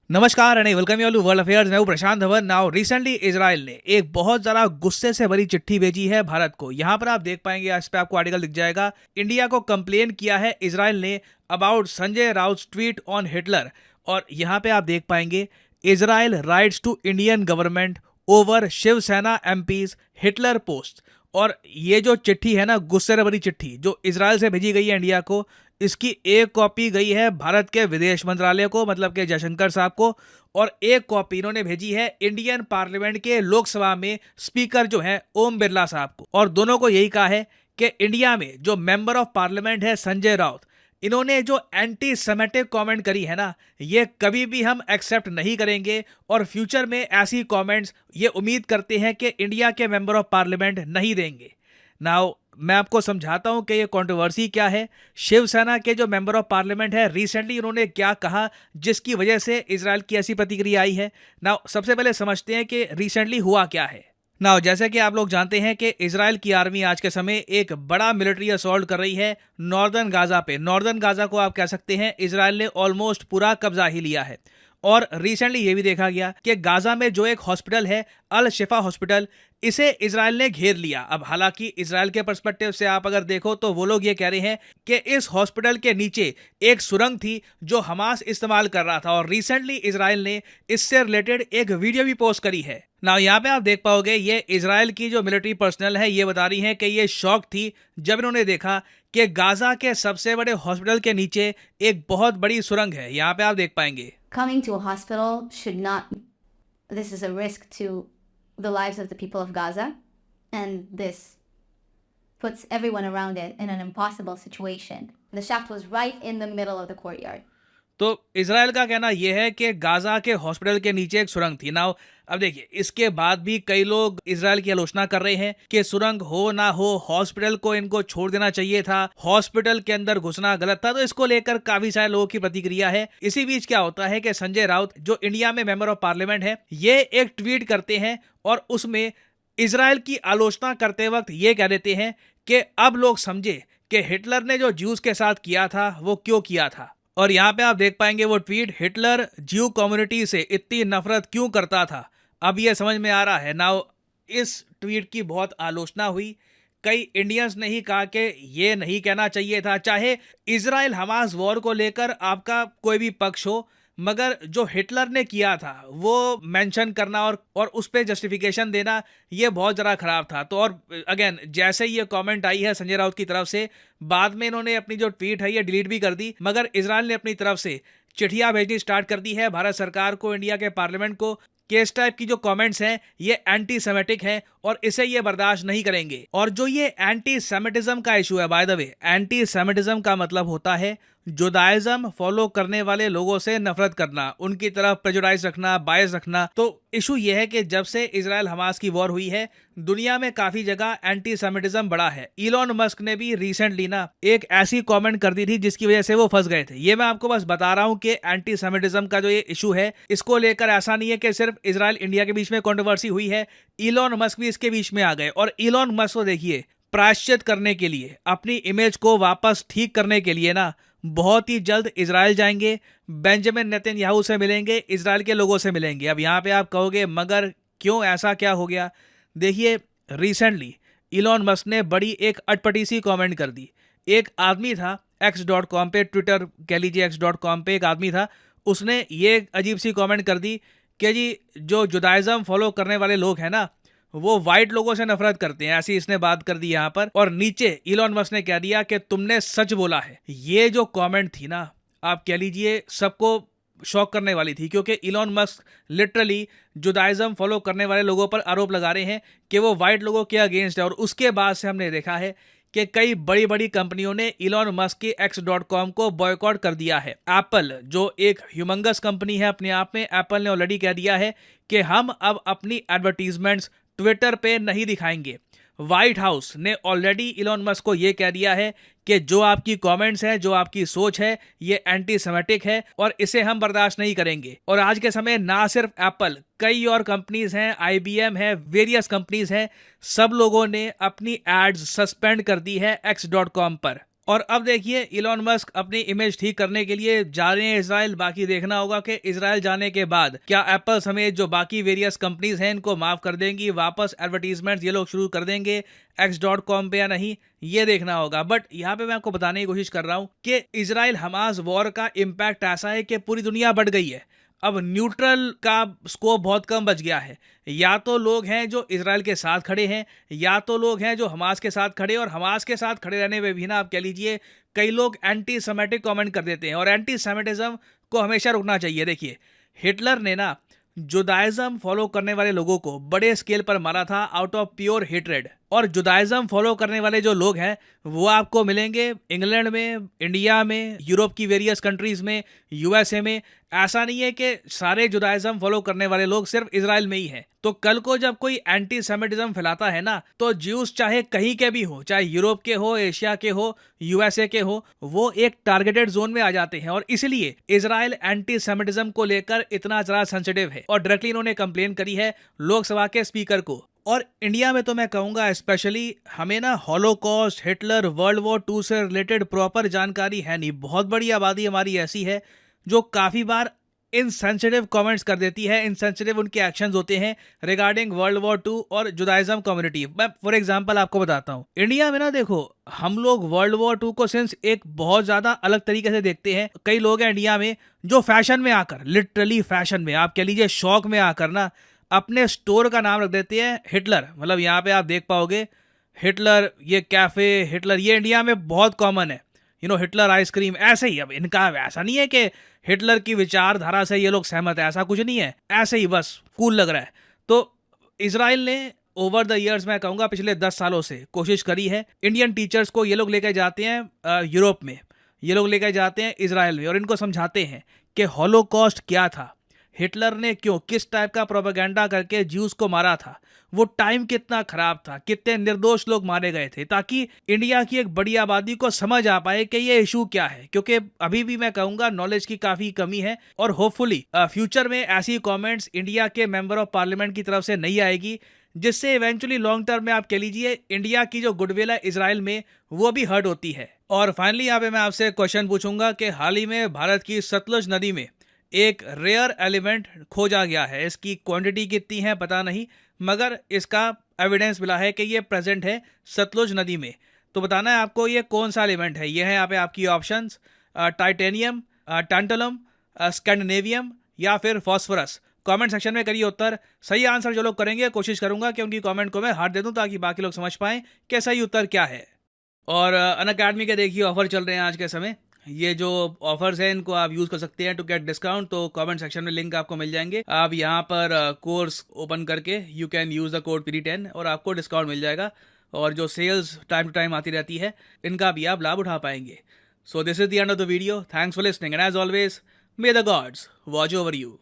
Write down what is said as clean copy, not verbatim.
नमस्कार and welcome you to world affairs. मैं हूं Prashant Dhawan. Now recently Israel ने एक बहुत ज़्यादा गुस्से से भरी चिट्ठी भेजी है भारत को। यहां पर आप देख पाएंगे, इस पे आपको आर्टिकल दिख जाएगा। इंडिया को कंप्लेन किया है इजराइल ने about Sanjay Raut tweet on Hitler. और यहां पे आप देख पाएंगे, Israel writes to Indian government over Shiv Sena MPs Hitler post. और ये जो चिट्ठी है ना, गुस्से से भरी चिट्ठी जो इजराइल से भेजी गई है इंडिया को, इसकी एक कॉपी गई है भारत के विदेश मंत्रालय को, मतलब के जयशंकर साहब को। और एक कॉपी इन्होंने भेजी है इंडियन पार्लियामेंट के लोकसभा में स्पीकर जो है ओम बिरला साहब को। और दोनों को यही कहा है कि इंडिया में जो मेंबर ऑफ पार्लियामेंट है संजय राउत, इन्होंने जो एंटी सेमेटिक कमेंट करी है ना, ये कभी भी हम एक्सेप्ट नहीं करेंगे। और फ्यूचर में ऐसी कमेंट्स ये उम्मीद करते हैं कि इंडिया के मेंबर ऑफ पार्लियामेंट नहीं देंगे। नाउ मैं आपको समझाता हूं कि ये कंट्रोवर्सी क्या है। शिवसेना के जो मेंबर ऑफ पार्लियामेंट है, रिसेंटली उन्होंने क्या कहा जिसकी वजह से इजराइल की ऐसी प्रतिक्रिया आई है। नाउ सबसे पहले समझते हैं कि रिसेंटली हुआ क्या है। नाउ जैसे कि आप लोग जानते हैं कि इजराइल की आर्मी आज के समय एक बड़ा मिलिट्री असॉल्ट कर रही है नॉर्दर्न गाजा पे। नॉर्दर्न गाजा को आप कह सकते हैं इजराइल ने ऑलमोस्ट पूरा कब्जा ही लिया है। और रिसेंटली ये भी देखा गया कि गाजा में जो एक हॉस्पिटल है अल शिफा हॉस्पिटल, इसे इजराइल ने घेर लिया। अब हालांकि इजराइल के पर्सपेक्टिव से आप अगर देखो तो वो लोग ये कह रहे हैं कि इस हॉस्पिटल के नीचे एक सुरंग थी जो हमास इस्तेमाल कर रहा था। और रिसेंटली इजराइल ने इससे रिलेटेड एक वीडियो भी पोस्ट करी है। ना यहाँ पे आप देख पाओगे, ये इजराइल की जो मिलिट्री पर्सनल है ये बता रही है कि ये शॉक थी जब इन्होंने देखा कि गाजा के सबसे बड़े हॉस्पिटल के नीचे एक बहुत बड़ी सुरंग है। यहाँ पे आप देख पाएंगे, Coming to a hospital should not, this is a risk to the lives of the people of Gaza, and this puts everyone around it in an impossible situation. The shaft was right in the middle of the courtyard. तो Israel का कहना यह है कि Gaza के hospital के नीचे एक सुरंग थी। नाउ अब देखिए, इसके बाद भी कई लोग इजराइल की आलोचना कर रहे हैं कि सुरंग हो ना हो, हॉस्पिटल को इनको छोड़ देना चाहिए था, हॉस्पिटल के अंदर घुसना गलत था। तो इसको लेकर काफी सारे लोगों की प्रतिक्रिया है। इसी बीच क्या होता है कि संजय राउत जो इंडिया में मेंबर ऑफ पार्लियामेंट है, ये एक ट्वीट करते हैं और उसमें इजराइल की आलोचना करते वक्त ये कह देते हैं कि अब लोग समझे कि हिटलर ने जो ज्यूज के साथ किया था वो क्यों किया था। और यहाँ पे आप देख पाएंगे वो ट्वीट, हिटलर ज्यू कम्युनिटी से इतनी नफरत क्यों करता था, अब ये समझ में आ रहा है। नाउ इस ट्वीट की बहुत आलोचना हुई। कई इंडियंस ने ही कहा कि ये नहीं कहना चाहिए था। चाहे इजराइल हमास वॉर को लेकर आपका कोई भी पक्ष हो, मगर जो हिटलर ने किया था वो मेंशन करना और उस पर जस्टिफिकेशन देना, ये बहुत ज़रा खराब था। तो और अगेन, जैसे ही ये कमेंट आई है संजय राउत की तरफ से, बाद में इन्होंने अपनी जो ट्वीट है ये डिलीट भी कर दी। मगर इजराइल ने अपनी तरफ से चिट्ठियां भेजनी स्टार्ट कर दी है भारत सरकार को, इंडिया के पार्लियामेंट को, कि इस टाइप की जो कमेंट्स हैं ये एंटी सेमेटिक हैं और इसे ये बर्दाश्त नहीं करेंगे। और जो ये एंटी सेमेटिज्म का इशू है, by the way, anti Semitism का मतलब होता है जुदाइज्म फॉलो करने वाले लोगों से नफरत करना, उनकी तरफ प्रेजुडाइज रखना, बायस रखना। तो इशू ये है कि जब से इजराइल हमास की वॉर हुई है, दुनिया में काफी जगह एंटी सेमेटिज्म बढ़ा है। इलॉन मस्क ने भी रिसेंटली ना एक ऐसी कमेंट कर दी थी जिसकी वजह से वो फंस गए थे। ये मैं आपको बस बता रहा हूं कि एंटी सेमेटिज्म का जो ये इशू है, इसको लेकर ऐसा नहीं है कि सिर्फ इजराइल इंडिया के बीच में कंट्रोवर्सी हुई है, इलॉन मस्क भी इसके बीच में आ गए। और इलॉन मस्क को देखिए, प्रायश्चित करने के लिए, अपनी इमेज को वापस ठीक करने के लिए ना बहुत ही जल्द इजराइल जाएंगे, बेंजामिन नेतन्याहू से मिलेंगे, इजराइल के लोगों से मिलेंगे। अब यहाँ पे आप कहोगे मगर क्यों, ऐसा क्या हो गया? देखिए, रिसेंटली इलॉन मस्क ने बड़ी एक अटपटी सी कमेंट कर दी। एक आदमी था x.com पे, ट्विटर कह लीजिए x.com पे एक आदमी था, उसने ये अजीब सी कमेंट कर दी कि जी जो जुदाइज्म फॉलो करने वाले लोग हैं ना, वो वाइट लोगों से नफरत करते हैं, ऐसी इसने बात कर दी यहाँ पर। और नीचे इलॉन मस्क ने कह दिया कि तुमने सच बोला है। ये जो कमेंट थी ना, आप कह लीजिए सबको शॉक करने वाली थी, क्योंकि इलॉन मस्क लिटरली जुदाइज्म फॉलो करने वाले लोगों पर आरोप लगा रहे हैं कि वो वाइट लोगों के अगेंस्ट है। और उसके बाद से हमने देखा है कि कई बड़ी बड़ी कंपनियों ने इलॉन मस्क की x.com को बॉयकॉट कर दिया है। एप्पल जो एक ह्यूमंगस कंपनी है अपने आप में, एप्पल ने ऑलरेडी कह दिया है कि हम अब अपनी एडवर्टीजमेंट्स ट्विटर पे नहीं दिखाएंगे। व्हाइट हाउस ने ऑलरेडी इलॉन मस्क को यह कह दिया है कि जो आपकी कमेंट्स हैं, जो आपकी सोच है, ये एंटी सेमेटिक है और इसे हम बर्दाश्त नहीं करेंगे। और आज के समय ना सिर्फ एप्पल, कई और कंपनीज हैं, IBM है, वेरियस कंपनीज हैं, सब लोगों ने अपनी एड्स सस्पेंड कर दी है x.com पर। और अब देखिए इलॉन मस्क अपनी इमेज ठीक करने के लिए जा रहे हैं इजराइल। बाकी देखना होगा कि इजराइल जाने के बाद क्या एप्पल समेत जो बाकी वेरियस कंपनीज हैं इनको माफ कर देंगी, वापस एडवर्टीजमेंट ये लोग शुरू कर देंगे X.com पे या नहीं, ये देखना होगा। बट यहाँ पे मैं आपको बताने की कोशिश कर रहा हूँ कि इजराइल हमास वॉर का इम्पैक्ट ऐसा है कि पूरी दुनिया बढ़ गई है। अब न्यूट्रल का स्कोप बहुत कम बच गया है। या तो लोग हैं जो इजराइल के साथ खड़े हैं, या तो लोग हैं जो हमास के साथ खड़े, और हमास के साथ खड़े रहने में भी ना आप कह लीजिए कई लोग एंटी सेमेटिक कमेंट कर देते हैं, और एंटी सेमेटिज्म को हमेशा रुकना चाहिए। देखिए हिटलर ने ना जुदाइज्म फॉलो करने वाले लोगों को बड़े स्केल पर मारा था आउट ऑफ प्योर हेट्रेड। और जुदाइज्म फॉलो करने वाले जो लोग हैं वो आपको मिलेंगे इंग्लैंड में, इंडिया में, यूरोप की वेरियस कंट्रीज में, यूएसए में। ऐसा नहीं है कि सारे जुदाइज्म फॉलो करने वाले लोग सिर्फ इजराइल में ही हैं। तो कल को जब कोई एंटी सेमिटिज्म फैलाता है ना, तो ज्यूज चाहे कहीं के भी हो, चाहे यूरोप के हो, एशिया के हो, यूएसए के हो, वो एक टारगेटेड जोन में आ जाते हैं। और इसलिए इजराइल एंटी सेमिटिज्म को लेकर इतना ज्यादा सेंसिटिव है, और डायरेक्टली इन्होंने कंप्लेन करी है लोकसभा के स्पीकर को। और इंडिया में तो मैं कहूँगा स्पेशली हमें ना हॉलोकॉस्ट, हिटलर, वर्ल्ड वॉर 2 से रिलेटेड प्रॉपर जानकारी है नहीं। बहुत बड़ी आबादी हमारी ऐसी है जो काफ़ी बार इनसेंसिटिव कमेंट्स कर देती है, इनसेंसिटिव उनके एक्शंस होते हैं रिगार्डिंग वर्ल्ड वॉर 2 और जुदाइज्म कम्युनिटी। मैं फॉर एग्जांपल आपको बताता हूँ, इंडिया में ना देखो हम लोग वर्ल्ड वॉर 2 को सिंस एक बहुत ज़्यादा अलग तरीके से देखते हैं। कई लोग हैं इंडिया में जो फैशन में आकर, लिटरली फैशन में, आप कह लीजिए शौक में आकर ना अपने स्टोर का नाम रख देते हैं हिटलर। मतलब यहाँ पे आप देख पाओगे हिटलर ये कैफ़े, हिटलर ये इंडिया में बहुत कॉमन है, हिटलर आइसक्रीम ऐसे ही। अब इनका ऐसा नहीं है कि हिटलर की विचारधारा से ये लोग सहमत है, ऐसा कुछ नहीं है, ऐसे ही बस कूल लग रहा है। तो इजराइल ने ओवर द ईयर्स मैं कहूँगा पिछले 10 सालों से कोशिश करी है। इंडियन टीचर्स को ये लोग लेकर जाते हैं यूरोप में, ये लोग लेकर जाते हैं इजराइल में, और इनको समझाते हैं कि हॉलोकॉस्ट क्या था, हिटलर ने क्यों, किस टाइप का प्रोपेगेंडा करके ज्यूज को मारा था, वो टाइम कितना खराब था, कितने निर्दोष लोग मारे गए थे, ताकि इंडिया की एक बड़ी आबादी को समझ आ पाए कि ये इशू क्या है। क्योंकि अभी भी मैं कहूँगा नॉलेज की काफ़ी कमी है, और होपफुली फ्यूचर में ऐसी कमेंट्स इंडिया के मेंबर ऑफ पार्लियामेंट की तरफ से नहीं आएगी, जिससे इवेंचुअली लॉन्ग टर्म में आप कह लीजिए इंडिया की जो गुडविल है इजराइल में वो भी हर्ट होती है। और फाइनली यहाँ पे मैं आपसे क्वेश्चन पूछूंगा कि हाल ही में भारत की सतलुज नदी में एक रेयर एलिमेंट खोजा गया है। इसकी क्वांटिटी कितनी है पता नहीं, मगर इसका एविडेंस मिला है कि ये प्रेजेंट है सतलुज नदी में। तो बताना है आपको ये कौन सा एलिमेंट है। ये है यहाँ पे आपकी ऑप्शंस, टाइटेनियम, टैंटलम, स्कैंडिनेवियम या फिर फॉस्फोरस। कमेंट सेक्शन में करिए उत्तर। सही आंसर जो लोग करेंगे कोशिश करूंगा कि उनकी कमेंट को मैं हार्ट दे दूं, ताकि बाकी लोग समझ पाएं कि सही उत्तर क्या है। और अनअकैडमी के देखिए ऑफर चल रहे हैं आज के समय। ये जो ऑफर्स हैं इनको आप यूज़ कर सकते हैं टू गेट डिस्काउंट। तो कमेंट सेक्शन में लिंक आपको मिल जाएंगे, आप यहाँ पर कोर्स ओपन करके you can use the code PD10 और आपको डिस्काउंट मिल जाएगा। और जो सेल्स टाइम टू टाइम आती रहती है इनका भी आप लाभ उठा पाएंगे। So this is the end of the video. Thanks for listening and as always may the gods watch over you.